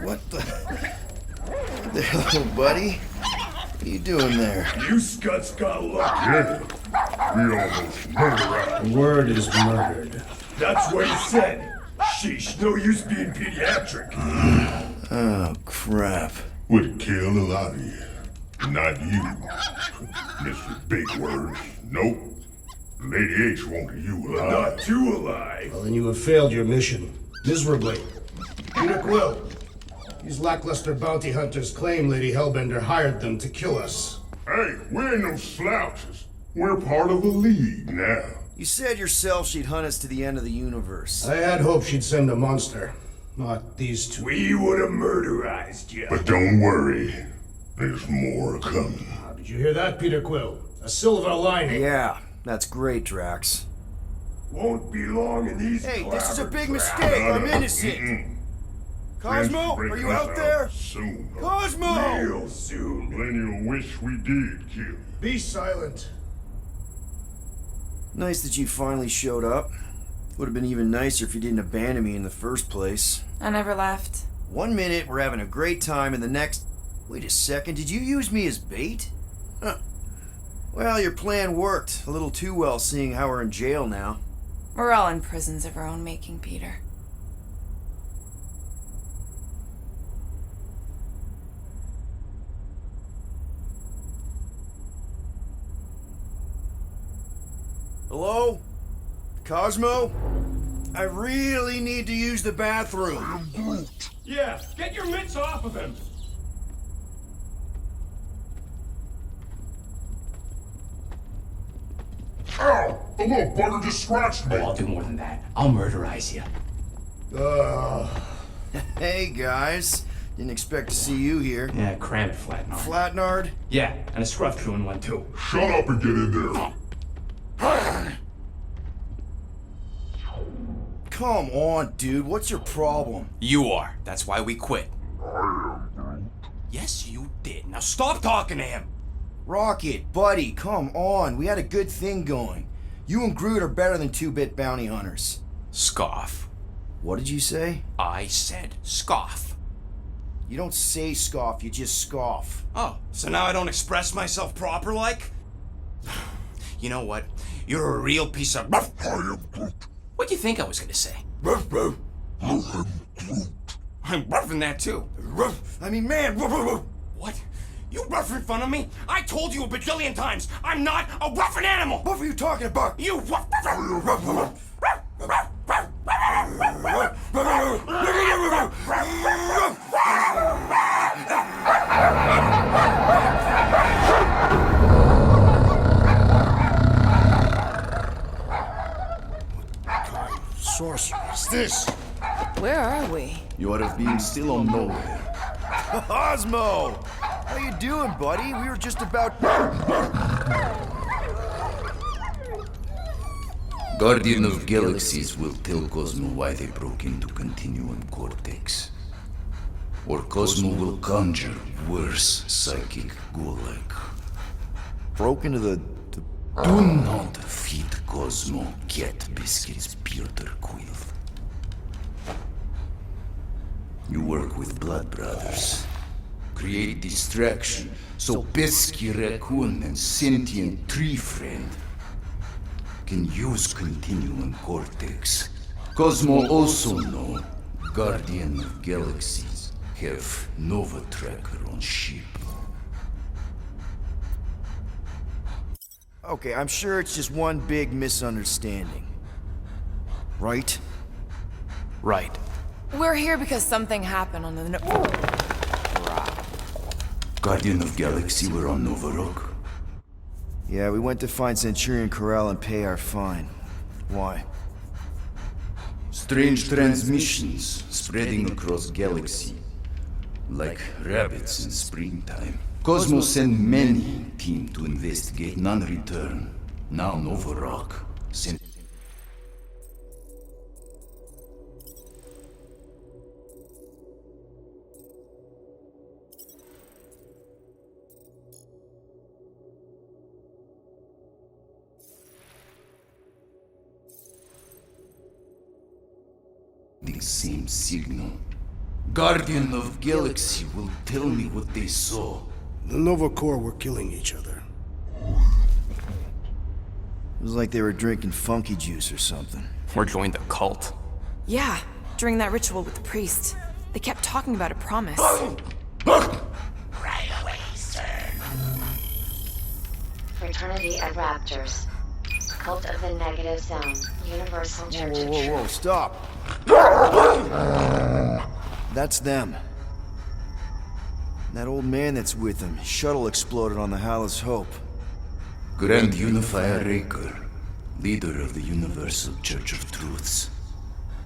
What the hell, buddy? What are you doing there? You scuts got lucky. Yeah. We almost murdered. The word is murdered. That's what he said. Sheesh, no use being pediatric. Oh, crap. Would kill a lot of you. Not you. Mr. Big Words. Nope. Lady H wanted you alive. Not too alive. Well, then you have failed your mission. Miserably. Peter Quill. These lackluster bounty hunters claim Lady Hellbender hired them to kill us. Hey, we ain't no slouches. We're part of a league now. You said yourself she'd hunt us to the end of the universe. I had hoped she'd send a monster. Not these two. We would have murderized you. But don't worry. There's more coming. Did you hear that, Peter Quill? A silver lining. Yeah, that's great, Drax. Won't be long in these. Hey, this is a big mistake. I'm innocent. Cosmo, are you out there? Soon. Cosmo! Real soon. Then you'll wish we did kill you. Be silent. Nice that you finally showed up. Would have been even nicer if you didn't abandon me in the first place. I never left. 1 minute, we're having a great time, and the next... Wait a second, did you use me as bait? Huh. Well, your plan worked. A little too well, seeing how we're in jail now. We're all in prisons of our own making, Peter. Hello? Cosmo? I really need to use the bathroom. Yeah, get your mitts off of him! Ow! The little bugger just scratched me. Oh, I'll do more than that. I'll murderize you. Hey, guys. Didn't expect to see you here. Yeah, crammed Flatnard. Flatnard? Yeah, and a scruff crew in one too. Shut up and get in there. Come on, dude. What's your problem? You are. That's why we quit. Yes, you did. Now stop talking to him. Rocket, buddy, come on. We had a good thing going. You and Groot are better than two-bit bounty hunters. Scoff. What did you say? I said scoff. You don't say scoff, you just scoff. Oh, so now I don't express myself proper like? You know what? You're a real piece of... What do you think I was gonna say? I'm roughing that too. I mean, man. What? You rough in front of me? I told you a bajillion times, I'm not a roughing animal! What were you talking about? You rough... Sorcerer is this? Where are we? You are being still on nowhere. Cosmo! How you doing, buddy? We were just about... Guardian of Galaxies will tell Cosmo why they broke into Continuum Cortex. Or Cosmo will conjure worse psychic gulag. Broke into the... Do not feed Cosmo cat biscuits, Peter Quill. You work with Blood Brothers. Create distraction so Pesky Raccoon and Sentient Tree Friend can use Continuum Cortex. Cosmo also know Guardian of Galaxies have Nova Tracker on ship. Okay, I'm sure it's just one big misunderstanding. Right? Right. We're here because something happened on the... Guardian of Galaxy were on Nova Rock. Yeah, we went to find Centurion Corral and pay our fine. Why? Strange transmissions spreading across galaxy, like rabbits in springtime. Cosmos sent many team to investigate, none return. Now Nova Rock sent... same signal. Guardian of Galaxy will tell me what they saw. The Nova Corps were killing each other. It was like they were drinking funky juice or something. Or joined the cult. Yeah, during that ritual with the priest. They kept talking about a promise. Right away, sir. Fraternity of Raptors. Cult of the Negative Zone. Universal Church of Truth. Whoa, stop! That's them. That old man that's with them. His shuttle exploded on the Hallis Hope. Grand Unifier Raker, leader of the Universal Church of Truths.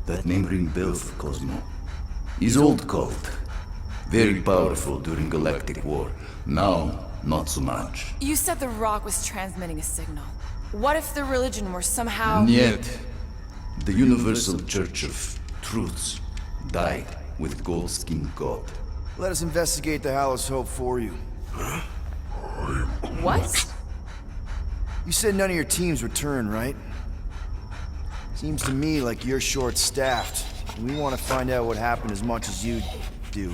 That name rings bells for Cosmo. His old cult. Very powerful during Galactic War. Now, not so much. You said the rock was transmitting a signal. What if the religion were somehow... Yet, the Universal Church of Truths died with Gold-Skinned God. Let us investigate the Hallis Hope for you. What? You said none of your teams returned, right? Seems to me like you're short-staffed. And we want to find out what happened as much as you do.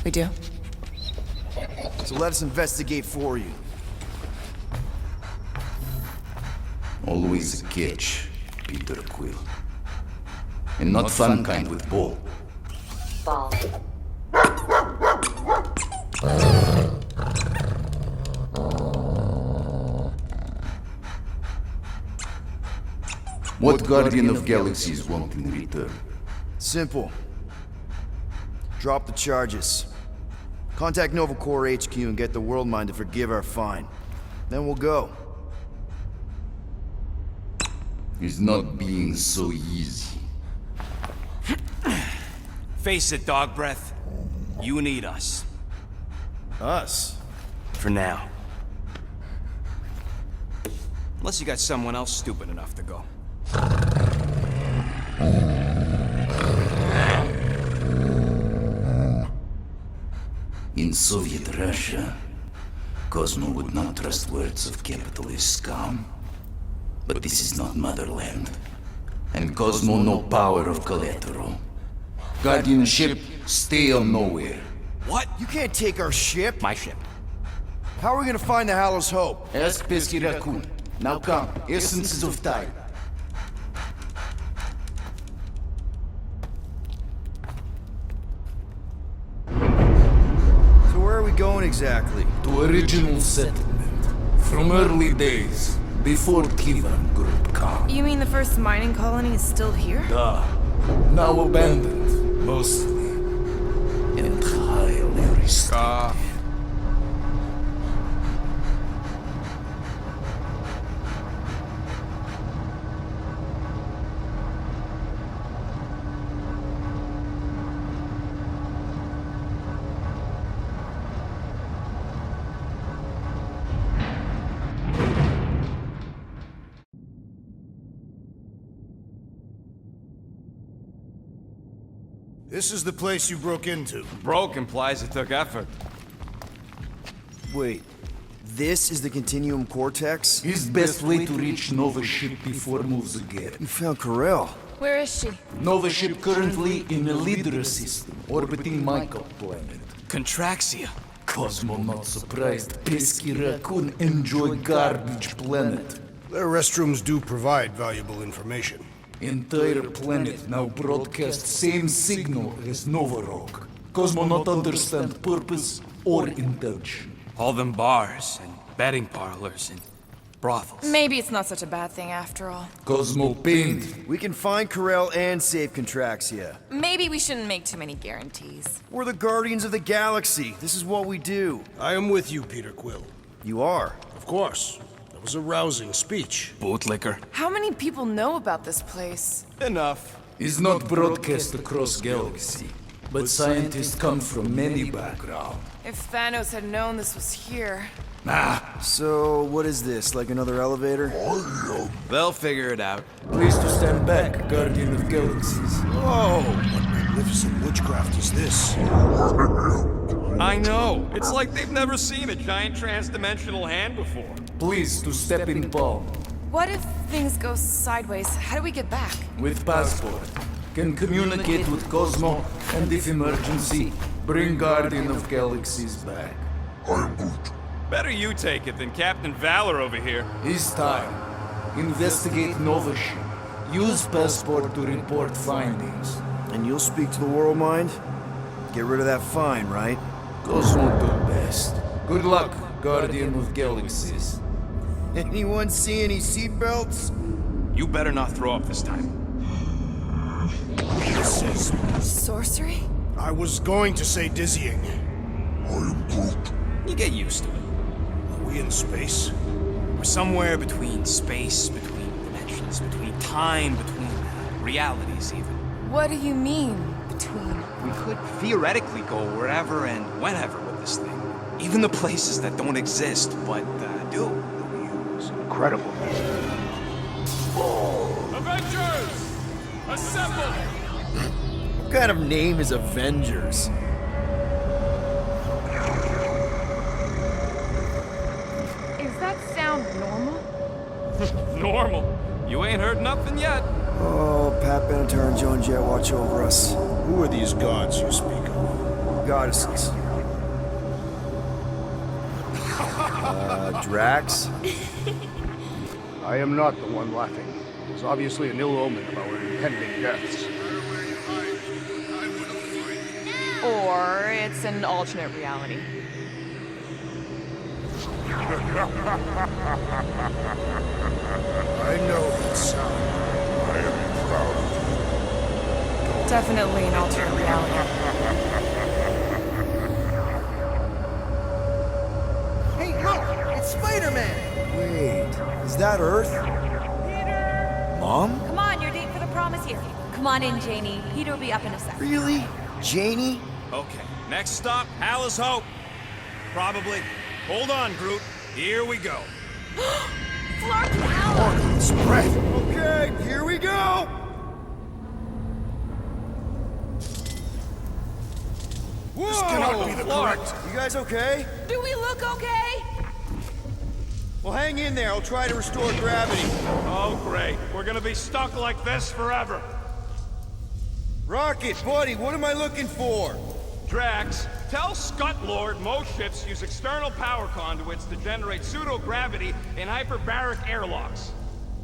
We do? So let us investigate for you. Always a catch, Peter Quill. And not fun kind with ball. Ball. What Guardian of Galaxies want in return? Simple. Drop the charges. Contact Nova Corps HQ and get the World Mind to forgive our fine. Then we'll go. It's not being so easy. Face it, dog breath. You need us. Us? For now. Unless you got someone else stupid enough to go. In Soviet Russia, Cosmo would not trust words of capitalist scum. But this is not motherland. And Cosmo no power of collateral. Guardianship, stay on nowhere. What? You can't take our ship. My ship. How are we gonna find the Hallis Hope? Ask Pesky Raccoon. Now come, essences of time. So where are we going exactly? To original settlement. From early days. Before Kivan Group come. You mean the first mining colony is still here? Now abandoned, mostly. And highly restricted. This is the place you broke into. Broke implies it took effort. Wait, this is the Continuum Cortex? His best way to reach Nova ship before moves again. You found Corel. Where is she? Nova ship currently in a Lydra system, orbiting Michael planet. Contraxia. Cosmo not surprised. Pesky Raccoon enjoy garbage planet. Their restrooms do provide valuable information. Entire planet now broadcast same signal as Nova Rock. Cosmo not understand purpose or intention. All them bars and betting parlors and brothels. Maybe it's not such a bad thing after all. Cosmo pained. We can find Corel and save Contraxia. Maybe we shouldn't make too many guarantees. We're the Guardians of the Galaxy. This is what we do. I am with you, Peter Quill. You are. Of course. That was a rousing speech. Bootlicker. How many people know about this place? Enough. Is not broadcast across galaxy, but scientists come from many backgrounds. If Thanos had known this was here... So, what is this? Like another elevator? They'll figure it out. Please to stand back, Guardian of Galaxies. Whoa! What magnificent witchcraft is this? I know. It's like they've never seen a giant trans-dimensional hand before. Please to step in palm. What if things go sideways? How do we get back? With passport. Can communicate with Cosmo, and if emergency, bring Guardian of Galaxies back. I'm good. Better you take it than Captain Valor over here. His time. Investigate Nova ship. Use passport to report findings. And you'll speak to the World Mind? Get rid of that fine, right? Cosmo do best. Good luck, Guardian of Galaxies. Anyone see any seatbelts? You better not throw up this time. This is... Sorcery? I was going to say dizzying. I am Groot. You get used to it. Are we in space? We're somewhere between space, between dimensions, between time, between realities even. What do you mean, between? We could theoretically go wherever and whenever with this thing. Even the places that don't exist, but do. It's incredible. Avengers! Assemble! What kind of name is Avengers? Is that sound normal? Normal. You ain't heard nothing yet. Oh, Pat Benatar and Joan Jett watch over us. Who are these gods you speak of? Goddesses. Drax? I am not the one laughing. It's obviously an ill omen of our impending deaths. Or it's an alternate reality. I know that sound. I am proud of Definitely an alternate reality. Hey, look! It's Spider-Man! Wait, is that Earth? Peter! Mom? Come on, your date for the prom is here. Come on in, Janie. Peter will be up in a sec. Really? Janie? Okay, next stop, Alice Hope. Probably. Hold on, Groot. Here we go. Flark and Al! Spread! Okay, here we go! Whoa! This cannot be the correct... You guys okay? Do we look okay? Well, hang in there. I'll try to restore gravity. Oh, great. We're gonna be stuck like this forever. Rocket, buddy, what am I looking for? Drax, tell Scut Lord most ships use external power conduits to generate pseudo-gravity in hyperbaric airlocks.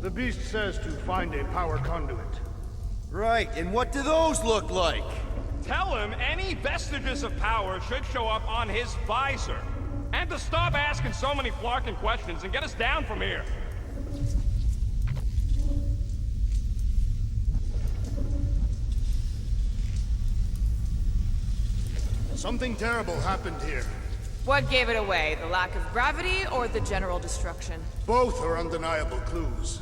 The beast says to find a power conduit. Right, and what do those look like? Tell him any vestiges of power should show up on his visor. And to stop asking so many flarking questions and get us down from here. Something terrible happened here. What gave it away? The lack of gravity or the general destruction? Both are undeniable clues.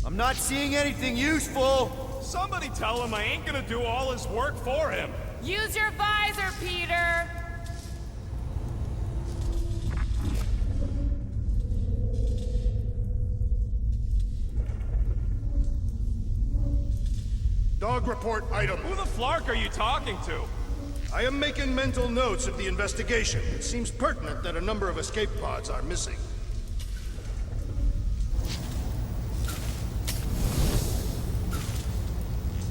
I'm not seeing anything useful. Somebody tell him I ain't gonna do all his work for him. Use your visor, Peter! Dog report item. Who the flark are you talking to? I am making mental notes of the investigation. It seems pertinent that a number of escape pods are missing.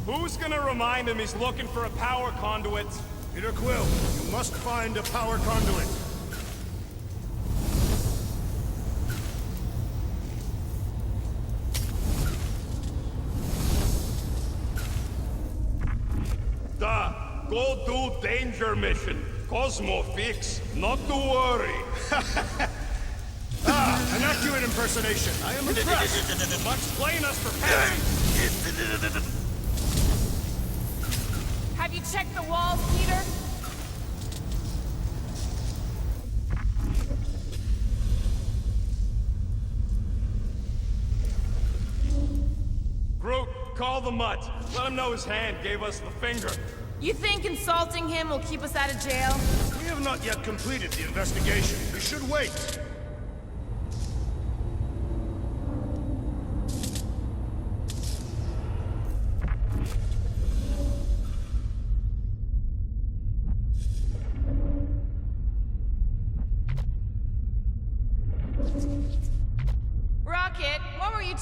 Who's gonna remind him he's looking for a power conduit? Peter Quill, you must find a power conduit. Go do danger mission. Cosmo fix, not to worry. An accurate impersonation. I am impressed. Much blame us for passing. Have you checked the walls, Peter? Groot, call the mutt. Let him know his hand gave us the finger. You think insulting him will keep us out of jail? We have not yet completed the investigation. We should wait.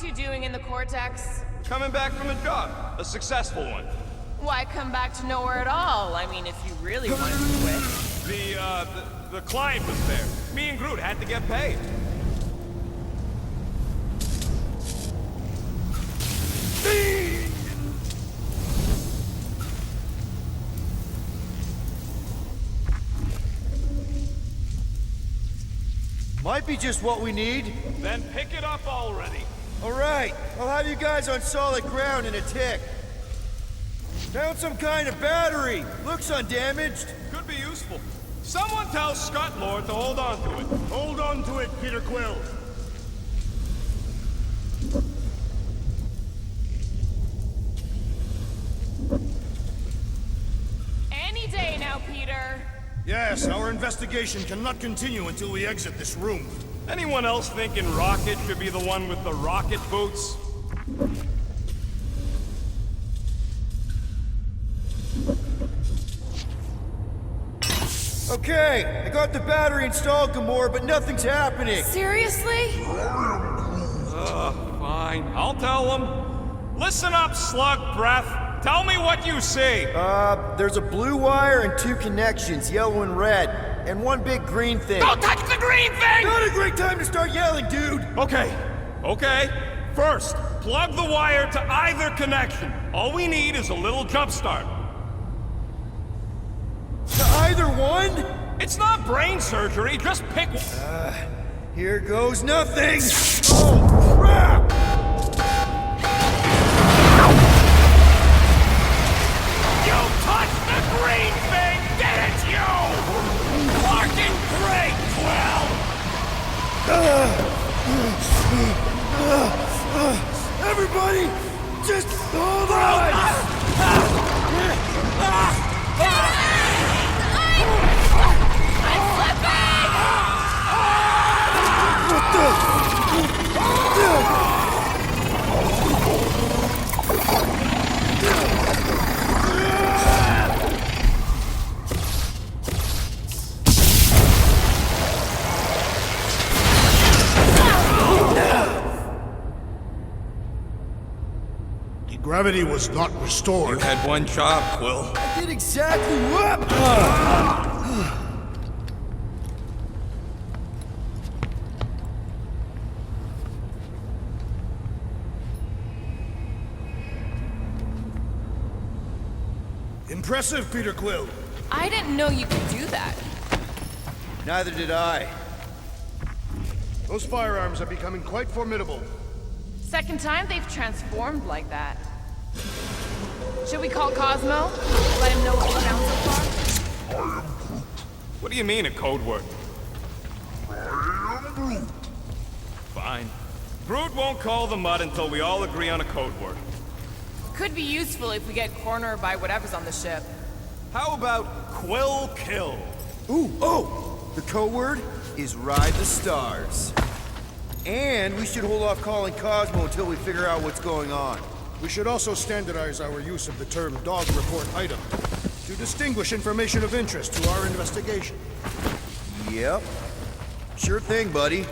aren't you doing in the Cortex? Coming back from a job. A successful one. Why come back to nowhere at all? I mean, if you really wanted to quit. The client was there. Me and Groot had to get paid. Might be just what we need. Then pick it up already. All right, I'll have you guys on solid ground in a tick. Found some kind of battery. Looks undamaged. Could be useful. Someone tell Scott Lord to hold on to it. Hold on to it, Peter Quill. Any day now, Peter. Yes, our investigation cannot continue until we exit this room. Anyone else thinking Rocket should be the one with the rocket boots? Okay, I got the battery installed, Gamora, but nothing's happening. Seriously? Fine. I'll tell them. Listen up, slug breath. Tell me what you see. There's a blue wire and 2 connections, yellow and red, and 1 big green thing. Don't touch the green thing! Not a great time to start yelling, dude! Okay. First, plug the wire to either connection. All we need is a little jump start. To either one? It's not brain surgery, just pick one. Here goes nothing! Oh, crap! You touched the green thing, didn't you? Fucking great, Quill! Everybody, just hold on! Gravity was not restored. You had one job, Quill. I did exactly what? Impressive, Peter Quill. I didn't know you could do that. Neither did I. Those firearms are becoming quite formidable. Second time they've transformed like that. Should we call Cosmo? Let him know what we found so far? What do you mean, a code word? Fine. Groot won't call the mud until we all agree on a code word. Could be useful if we get cornered by whatever's on the ship. How about Quill Kill? The code word is Ride the Stars. And we should hold off calling Cosmo until we figure out what's going on. We should also standardize our use of the term dog report item to distinguish information of interest to our investigation. Yep. Sure thing, buddy.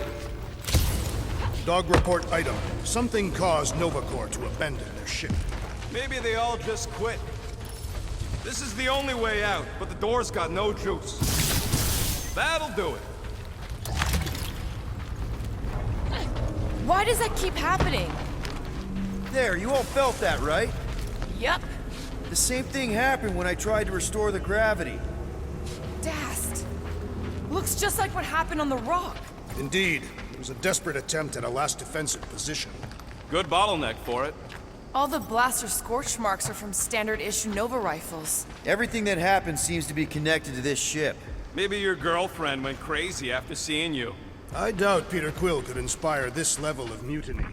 Dog report item. Something caused Nova Corps to abandon their ship. Maybe they all just quit. This is the only way out, but the door's got no juice. That'll do it. Why does that keep happening? There, you all felt that, right? Yup. The same thing happened when I tried to restore the gravity. Dast. Looks just like what happened on the rock. Indeed. It was a desperate attempt at a last defensive position. Good bottleneck for it. All the blaster scorch marks are from standard-issue Nova rifles. Everything that happened seems to be connected to this ship. Maybe your girlfriend went crazy after seeing you. I doubt Peter Quill could inspire this level of mutiny.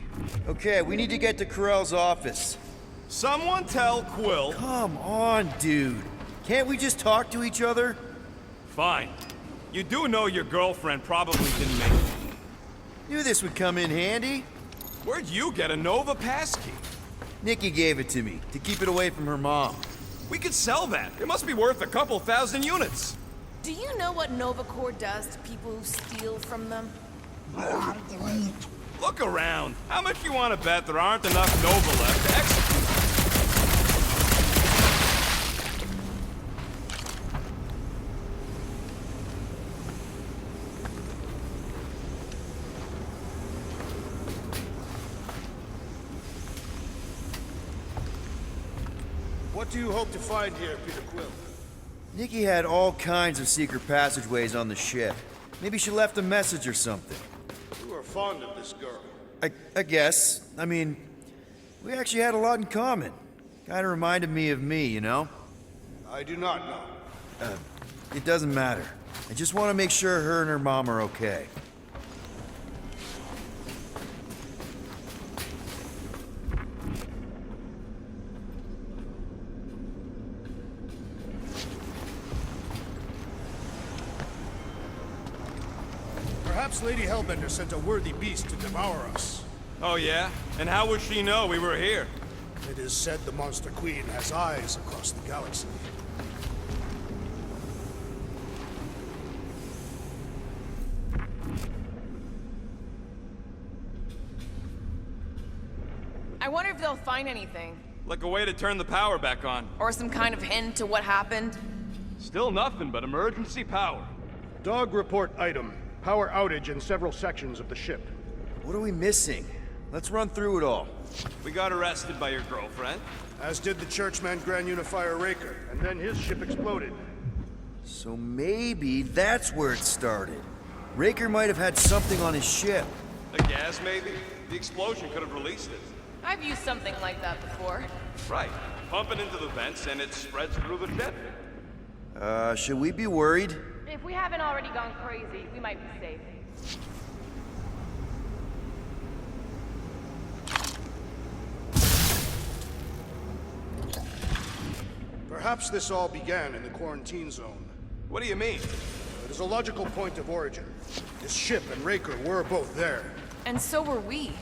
Okay, we need to get to Carell's office. Someone tell Quill. Come on, dude. Can't we just talk to each other? Fine. You do know your girlfriend probably didn't make it. Knew this would come in handy. Where'd you get a Nova passkey? Nikki gave it to me, to keep it away from her mom. We could sell that. It must be worth a couple thousand units. Do you know what Nova Corps does to people who steal from them? Look around. How much you want to bet there aren't enough Nova left to execute? What do you hope to find here, Peter Quill? Nikki had all kinds of secret passageways on the ship. Maybe she left a message or something. You are fond of this girl. I guess. I mean, we actually had a lot in common. Kinda reminded me of me, you know? I do not know. It doesn't matter. I just want to make sure her and her mom are okay. Perhaps Lady Hellbender sent a worthy beast to devour us. Oh yeah? And how would she know we were here? It is said the Monster Queen has eyes across the galaxy. I wonder if they'll find anything. Like a way to turn the power back on. Or some kind of hint to what happened. Still nothing but emergency power. Dog report item. Power outage in several sections of the ship. What are we missing? Let's run through it all. We got arrested by your girlfriend. As did the Churchman Grand Unifier Raker, and then his ship exploded. So maybe that's where it started. Raker might have had something on his ship. A gas, maybe? The explosion could have released it. I've used something like that before. Right. Pump it into the vents and it spreads through the ship. Should we be worried? If we haven't already gone crazy, we might be safe. Perhaps this all began in the quarantine zone. What do you mean? It is a logical point of origin. This ship and Raker were both there. And so were we.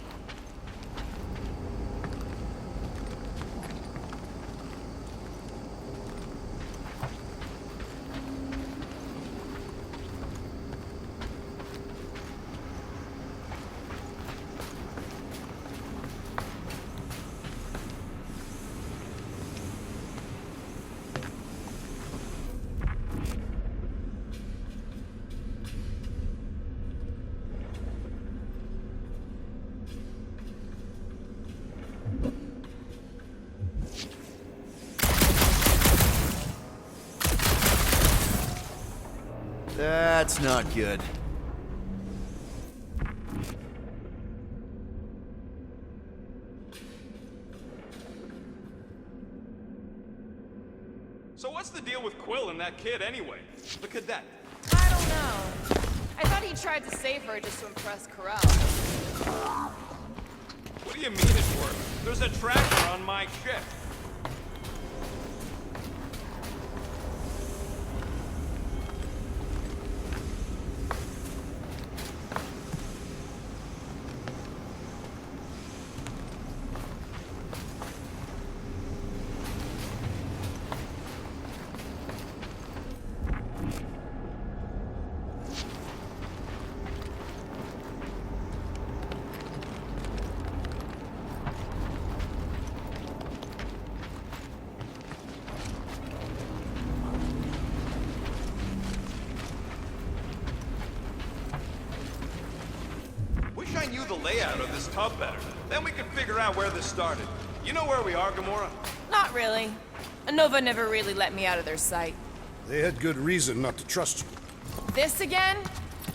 That's not good. So what's the deal with Quill and that kid anyway? The cadet. I don't know. I thought he tried to save her just to impress Corral. What do you mean it worked? There's a tracker on my ship. Wish I knew the layout of this tub better. Then we could figure out where this started. You know where we are, Gamora? Not really. Nova never really let me out of their sight. They had good reason not to trust you. This again?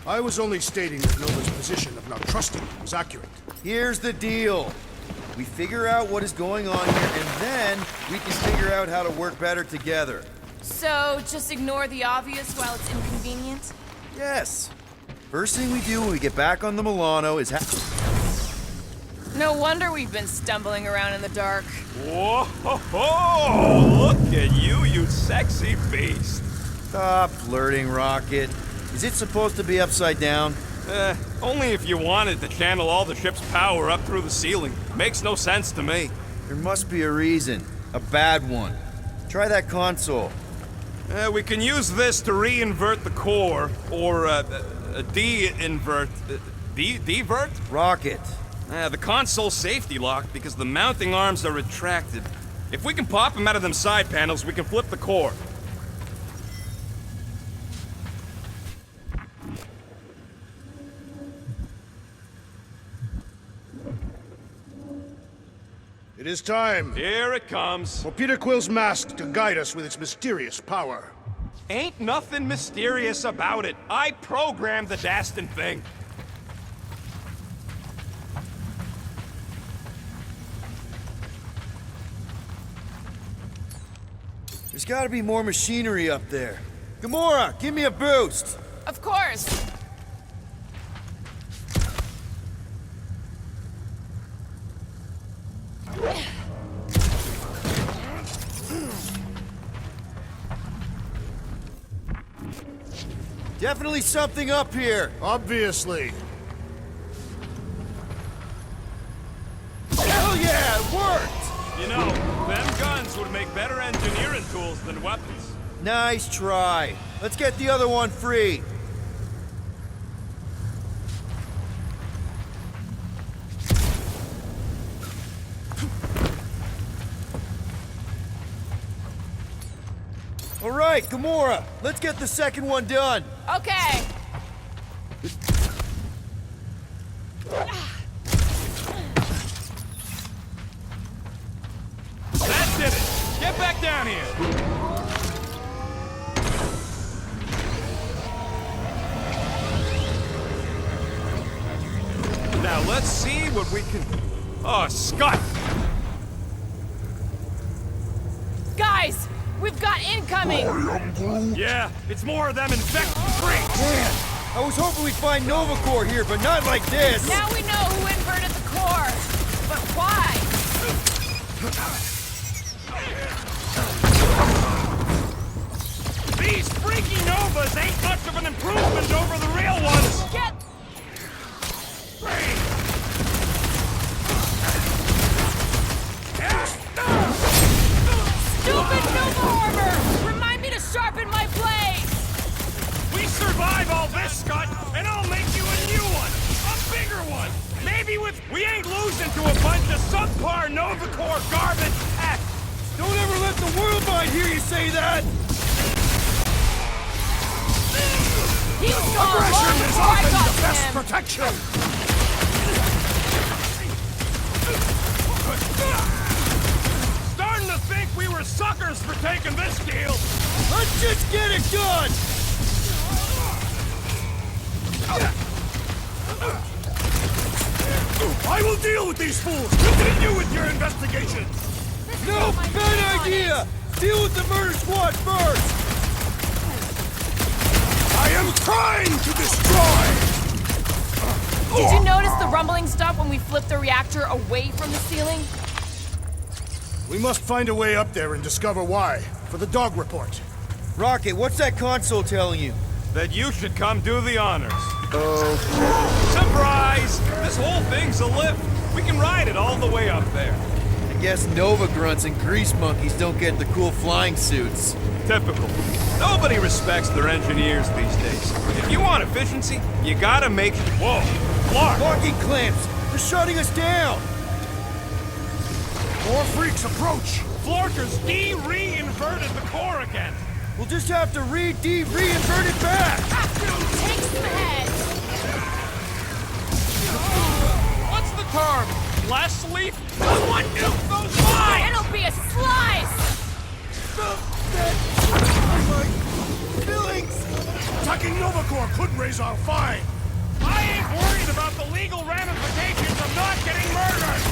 I was only stating that Nova's position of not trusting you was accurate. Here's the deal. We figure out what is going on here, and then we can figure out how to work better together. So, just ignore the obvious while it's inconvenient? Yes. First thing we do when we get back on the Milano is No wonder we've been stumbling around in the dark. Whoa! Look at you, you sexy beast. Stop flirting, Rocket. Is it supposed to be upside down? Only if you wanted to channel all the ship's power up through the ceiling. Makes no sense to me. There must be a reason. A bad one. Try that console. We can use this to re-invert the core, or de-invert. Divert? Rocket. The console safety locked because the mounting arms are retracted. If we can pop them out of them side panels, we can flip the core. It is time Here it comes. for Peter Quill's mask to guide us with its mysterious power. Ain't nothing mysterious about it. I programmed the dastin' thing. There's gotta be more machinery up there. Gamora, give me a boost! Of course. Definitely something up here! Obviously. Hell yeah, it worked! You know, them guns would make better engineering tools than weapons. Nice try. Let's get the other one free. All right, Gamora, let's get the second one done. Okay. That did it! Get back down here! Now let's see what we can... Oh, Scott! Guys, we've got incoming! Yeah, it's more of them infected freaks! Man, I was hoping we'd find Nova Corps here, but not like this. Now we know who inverted the core. But why? These freaky Novas ain't much of an improvement over the real ones! Get... Stupid Nova armor! Remind me to sharpen my blades! We survive all this, Scott, and I'll make you a new one! A bigger one! Maybe with... We ain't losing to a bunch of subpar Nova Corps garbage! Don't ever let the world mind hear you say that! He was gone long before I got to him! Protection! Starting to think we were suckers for taking this deal! Let's just get it done! I will deal with these fools! Continue with your investigation! No, bad idea! Deal with the murder squad first! I am trying to destroy! Did you notice the rumbling stop when we flipped the reactor away from the ceiling? We must find a way up there and discover why, for the dog report. Rocket, what's that console telling you? That you should come do the honors. Surprise! This whole thing's a lift. We can ride it all the way up there. I guess Nova grunts and grease monkeys don't get the cool flying suits. Typical. Nobody respects their engineers these days. If you want efficiency, you gotta make... Whoa! Clark! Locking clamps! They're shutting us down! More freaks approach! Florker's de-re-inverted the core again. We'll just have to re-invert it back! Take some heads! What's the term? Last leaf? Someone nuke those lines! It'll be a slice! Feelings! Attacking Nova Corps could raise our fine! I ain't worried about the legal ramifications of not getting murdered!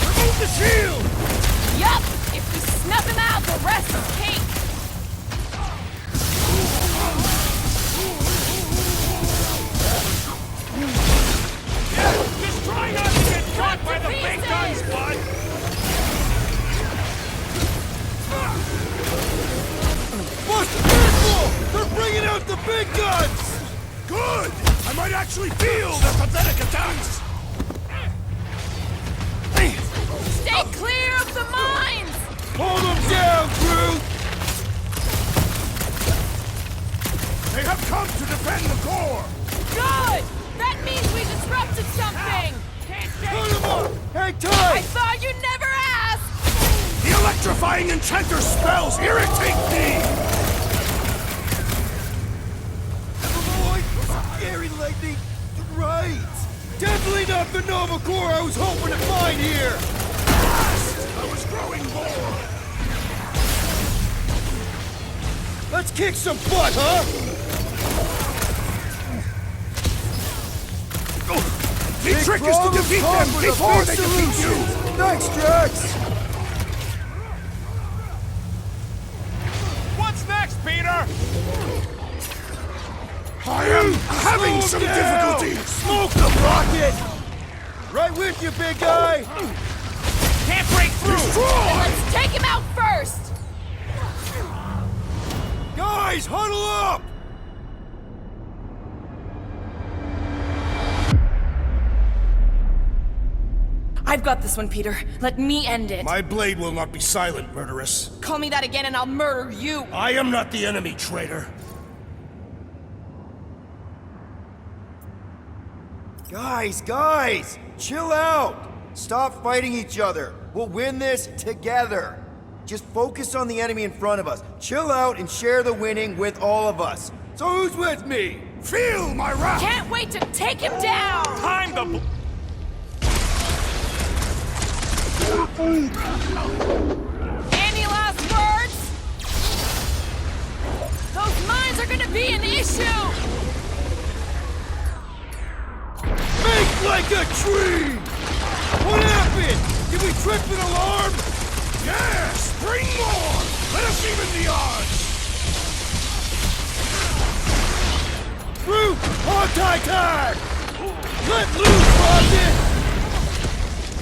Remove the shield! Yup! If we snuff him out, the rest is cake! Just try not to get shot by the big guns, bud! Bust careful! They're bringing out the big guns! Good! I might actually feel their pathetic attacks! Stay clear of the mines! Hold them down, Groot! They have come to defend the core! Good! That means we disrupted something! Put him up! Hang I tight! thought you'd never ask! The electrifying enchanter spells irritate me! Scary lightning! Right! Definitely not the Nova Corps I was hoping to find here! I was growing bored! Let's kick some butt, huh? The trick is to defeat them before they defeat you! Thanks, Drax! What's next, Peter? I am having some difficulty! Smoke the rocket! Right with you, big guy! Can't break through! Destroy! Let's take him out first! Guys, huddle up! I've got this one, Peter. Let me end it. My blade will not be silent, murderess. Call me that again and I'll murder you. I am not the enemy, traitor. Guys! Chill out! Stop fighting each other. We'll win this together. Just focus on the enemy in front of us. Chill out and share the winning with all of us. So who's with me? Feel my wrath! Can't wait to take him down! Time to... Any last words? Those mines are gonna be an issue! Make like a tree! What happened? Did we trip an alarm? Yes! Bring more! Let us even the odds! Root! Anti-tag! Let loose, Rocket!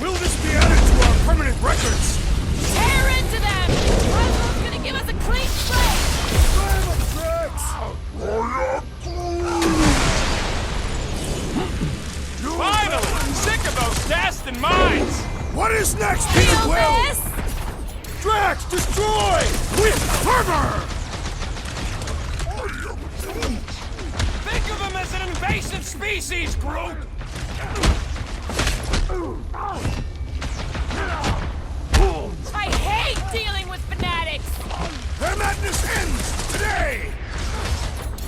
Will this be added to our permanent records? Tear into them! Cosmo's gonna give us a clean slate! Slam 'em, Drax! Finally! Sick of those tests and mines! What is next, Peter Feel Quill? this? Drax, destroy! With fervor! Think of them as an invasive species, Groot! I hate dealing with fanatics! Their madness ends today!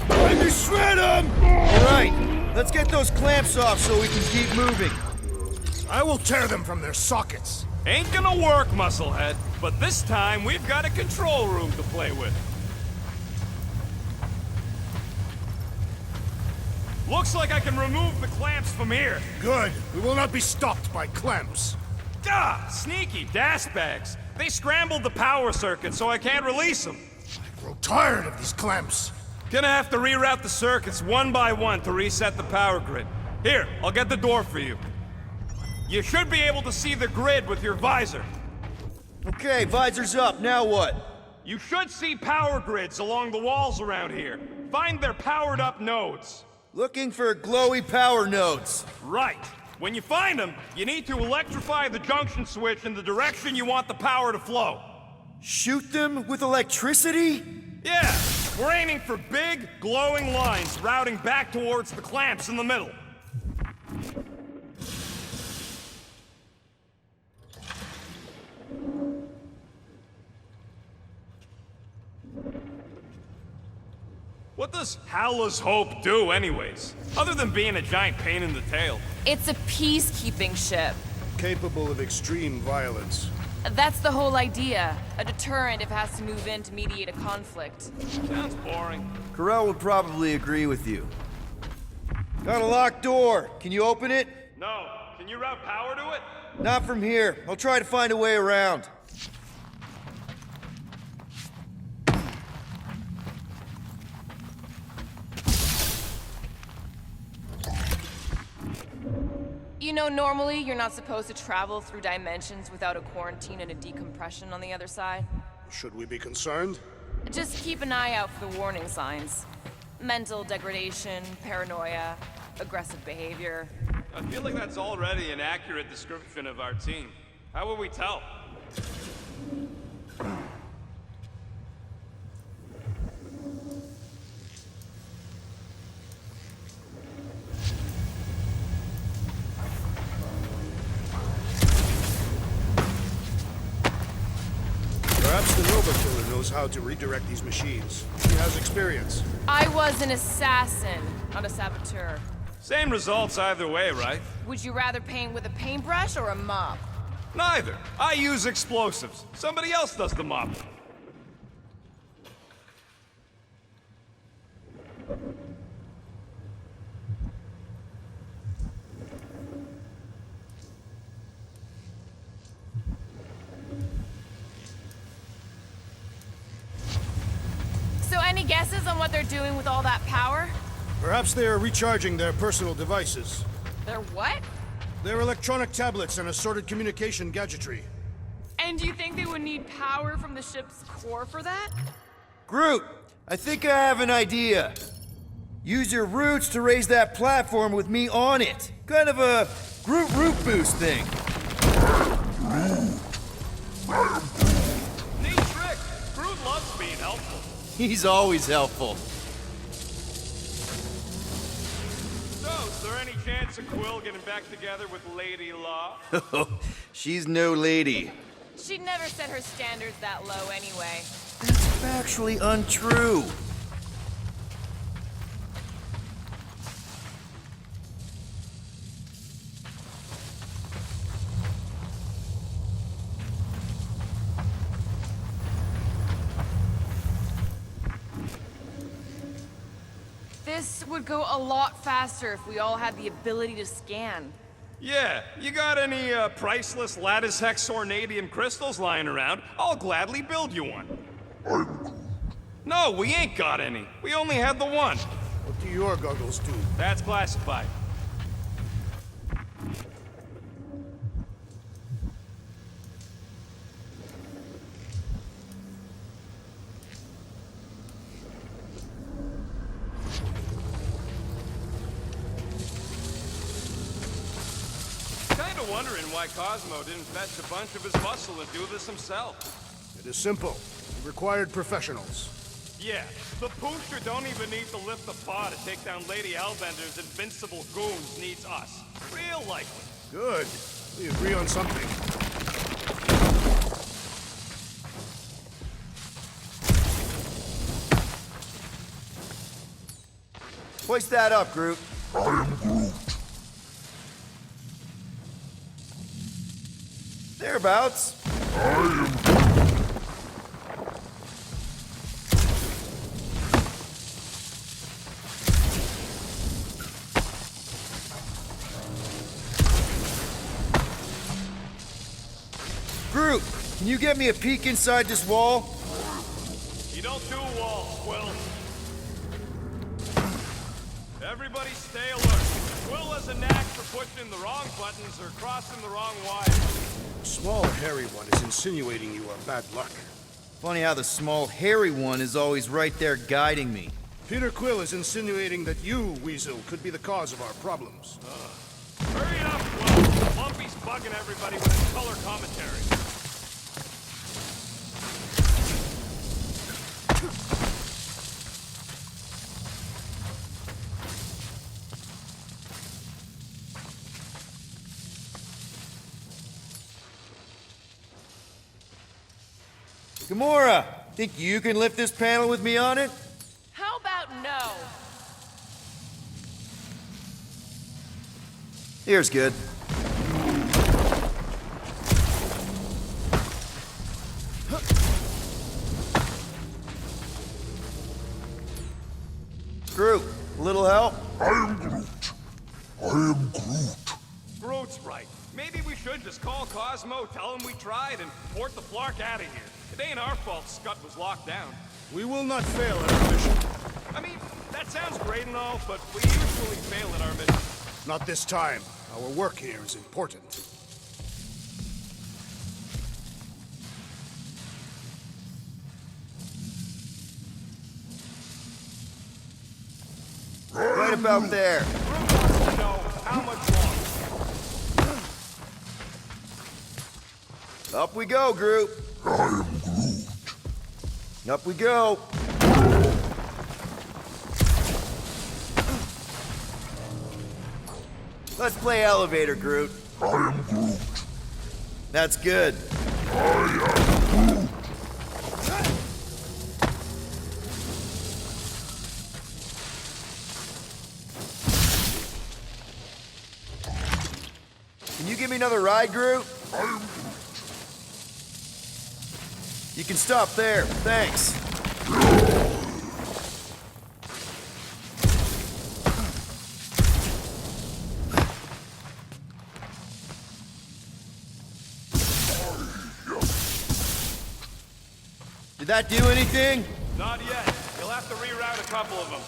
Time to shred them! Alright, let's get those clamps off so we can keep moving. I will tear them from their sockets. Ain't gonna work, Musclehead. But this time, we've got a control room to play with. Looks like I can remove the clamps from here. Good. We will not be stopped by clamps. Ah, sneaky bags. They scrambled the power circuit, so I can't release them. I grow tired of these clamps. Gonna have to reroute the circuits one by one to reset the power grid. Here, I'll get the door for you. You should be able to see the grid with your visor. Okay, visor's up, now what? You should see power grids along the walls around here. Find their powered-up nodes. Looking for glowy power nodes. Right. When you find them, you need to electrify the junction switch in the direction you want the power to flow. Shoot them with electricity? Yeah, we're aiming for big, glowing lines routing back towards the clamps in the middle. What does Howler's Hope do, anyways? Other than being a giant pain in the tail. It's a peacekeeping ship. Capable of extreme violence. That's the whole idea. A deterrent if it has to move in to mediate a conflict. Sounds boring. Corell would probably agree with you. Got a locked door. Can you open it? No. Can you route power to it? Not from here. I'll try to find a way around. You know, normally you're not supposed to travel through dimensions without a quarantine and a decompression on the other side. Should we be concerned? Just keep an eye out for the warning signs. Mental degradation, paranoia, aggressive behavior. I feel like that's already an accurate description of our team. How will we tell? knows how to redirect these machines. He has experience. I was an assassin, not a saboteur. Same results either way, right? Would you rather paint with a paintbrush or a mop? Neither. I use explosives. Somebody else does the mopping. So any guesses on what they're doing with all that power? Perhaps they are recharging their personal devices. They're what? Their electronic tablets and assorted communication gadgetry. And do you think they would need power from the ship's core for that? Groot, I think I have an idea. Use your roots to raise that platform with me on it. Kind of a Groot root boost thing. Neat trick. Groot loves being helpful. He's always helpful. So, is there any chance of Quill getting back together with Lady Law? She's no lady. She'd never set her standards that low anyway. That's factually untrue. This would go a lot faster if we all had the ability to scan. Yeah, you got any priceless lattice hex ornadium crystals lying around? I'll gladly build you one. No, we ain't got any. We only had the one. What do your goggles do? That's classified. Kinda wondering why Cosmo didn't fetch a bunch of his muscle and do this himself. It is simple. He required professionals. Yeah, the Pooster don't even need to lift the paw to take down Lady Hellbender's invincible goons needs us. Real likely. Good. We agree on something. Hoist that up, Groot. I am Groot. Thereabouts. I am Groot, can you get me a peek inside this wall? You don't do walls, Quill. Everybody stay alert. Quill has a knack for pushing the wrong buttons or crossing the wrong wires. The small, hairy one is insinuating you are bad luck. Funny how the small, hairy one is always right there guiding me. Peter Quill is insinuating that you, Weasel, could be the cause of our problems. Hurry it up, Quill. Lumpy's bugging everybody with his color commentary. Gamora, think you can lift this panel with me on it? How about no? Here's good. Groot, a little help? I am Groot. I am Groot. Groot's right. Maybe we should just call Cosmo, tell him we tried, and port the Flark out of here. It ain't our fault Scott was locked down. We will not fail at our mission. I mean, that sounds great and all, but we usually fail at our mission. Not this time. Our work here is important. Right about there. Groot wants to know how much longer. Up we go, Groot. I am Groot. Up we go. Let's play elevator, Groot. I am Groot. That's good. I am Groot. give me another ride, Groot? You can stop there. Thanks. Did that do anything? Not yet. You'll have to reroute a couple of them.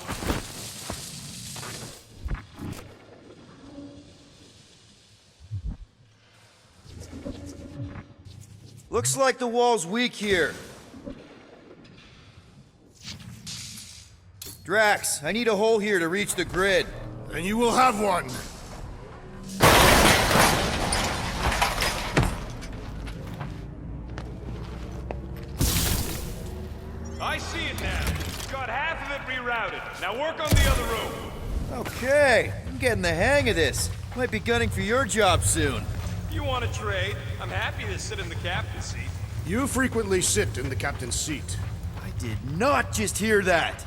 Looks like the wall's weak here. Drax, I need a hole here to reach the grid. And you will have one. I see it now. Got half of it rerouted. Now work on the other room. Okay, I'm getting the hang of this. Might be gunning for your job soon. You want to trade? I'm happy to sit in the captain's seat. You frequently sit in the captain's seat. I did not just hear that.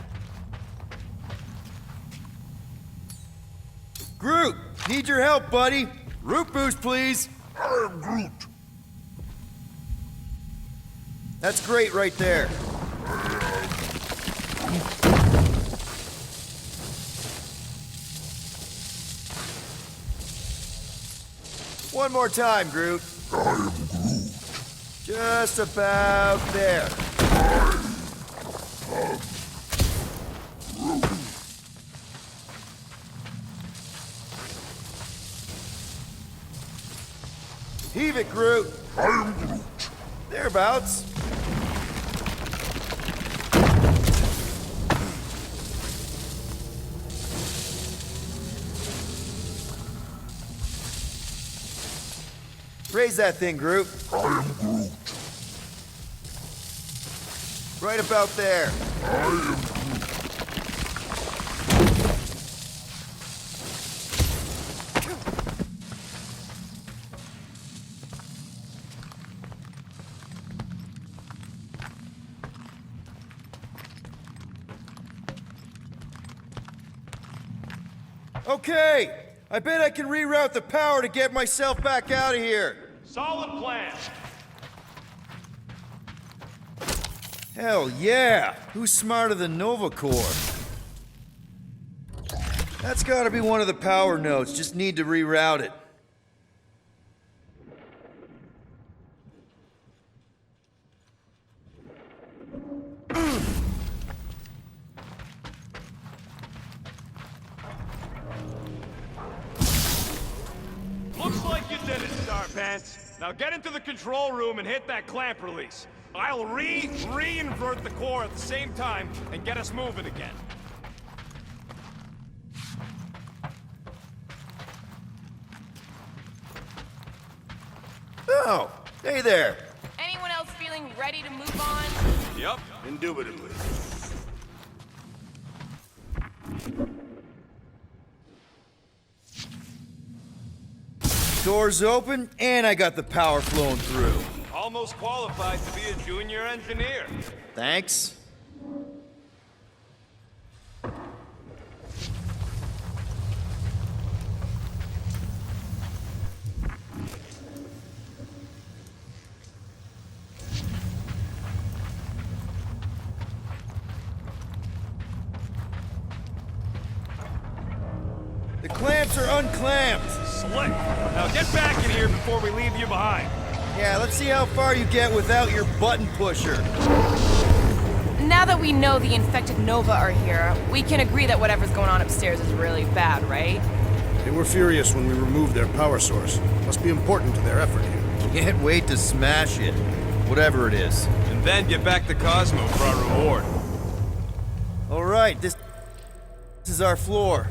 Groot, need your help, buddy. Root boost, please. I am Groot. That's great right there. One more time, Groot. I am Groot. Just about there. Heave it, Groot. I am Groot. Thereabouts. Raise that thing, Groot. I am Groot. Right about there. I am Groot. Okay, I bet I can reroute the power to get myself back out of here. Solid plan. Hell yeah! Who's smarter than Nova Corps? That's gotta be one of the power nodes, just need to reroute it. Looks like you did it, Starpants. Now get into the control room and hit that clamp release. I'll re-invert the core at the same time and get us moving again. Oh, hey there. Anyone else feeling ready to move on? Yep. Indubitably. Doors open, and I got the power flowing through. Almost qualified to be a junior engineer. Thanks. The clamps are unclamped. Slick. Now get back in here before we leave you behind. Yeah, let's see how far you get without your button pusher. Now that we know the infected Nova are here, we can agree that whatever's going on upstairs is really bad, right? They were furious when we removed their power source. Must be important to their effort here. Can't wait to smash it. Whatever it is. And then get back to Cosmo for our reward. All right, this is our floor.